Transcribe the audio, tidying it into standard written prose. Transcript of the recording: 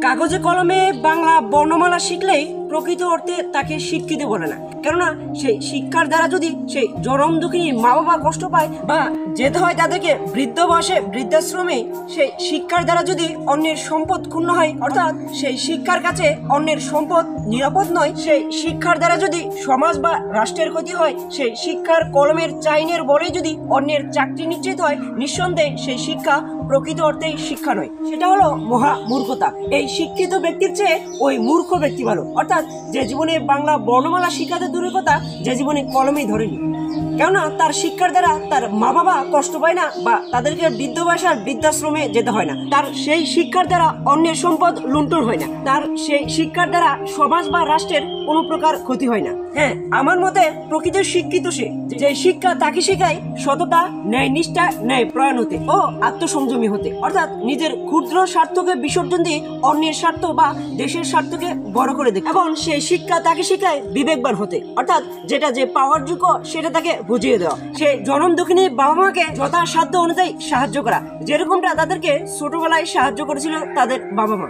কাগজে কলমে বাংলা বর্ণমালা শিখলেই প্রকৃত অর্থে তাকে শিক্ষিত বলে না। কেননা সেই শিক্ষার দ্বারা যদি সেই জনম দুঃখিনী মা বাবা কষ্ট পায় বা যেতে হয় তাদেরকে বৃদ্ধ বয়সে বৃদ্ধাশ্রমে, সেই শিক্ষার দ্বারা যদি অন্যের সম্পদ ক্ষুণ্ণ হয়, অর্থাৎ সেই শিক্ষার কাছে অন্যের সম্পদ নিরাপদ নয়, সেই শিক্ষার দ্বারা যদি সমাজ বা রাষ্ট্রের ক্ষতি হয়, সেই শিক্ষার কলমের চাইনের বলে যদি অন্যের চাকরি নিশ্চিত হয়, নিঃসন্দেহে সেই শিক্ষা প্রকৃত অর্থেই শিক্ষা নয়, সেটা হলো মহা মূর্খতা। এই শিক্ষিত ব্যক্তির চেয়ে ওই মূর্খ ব্যক্তি ভালো, অর্থাৎ যে জীবনে বাংলা বর্ণমালা শিক্ষাতে দূরের কথা, যে জীবনে কলমেই ধরেনি। কেননা তার শিক্ষার দ্বারা তার মা বাবা কষ্ট পায় না বা তাদেরকে বৃদ্ধ বয়সে আর বৃদ্ধাশ্রমে যেতে হয় না। তার সেই শিক্ষার দ্বারা অন্যের সম্পদ লুণ্ঠন হয় না। তার সেই শিক্ষার দ্বারা সমাজ বা রাষ্ট্রের কোনো প্রকার ক্ষতি হয় না। হ্যাঁ, আমার মতে প্রকৃত শিক্ষিত সে যে শিক্ষা তাকে শেখায় সততা, ন্যায় নিষ্ঠা, ন্যায় প্রয়াণ হতে ও আত্মসংযমী হতে, অর্থাৎ নিজের ক্ষুদ্র স্বার্থকে বিসর্জন দিয়ে অন্যের স্বার্থ বা দেশের স্বার্থকে বড় করে দেয়। এবং সেই শিক্ষা তাকে শেখায় বিবেকবান হতে, অর্থাৎ যেটা যে পাওয়ার যোগ্য সেটা তাকে বুঝিয়ে দেওয়া। সে জনম দুঃখিনী বাবা মাকে যথাসাধ্য অনুযায়ী সাহায্য করা, যেরকমটা তাদেরকে ছোটবেলায় সাহায্য করেছিল তাদের বাবা মা।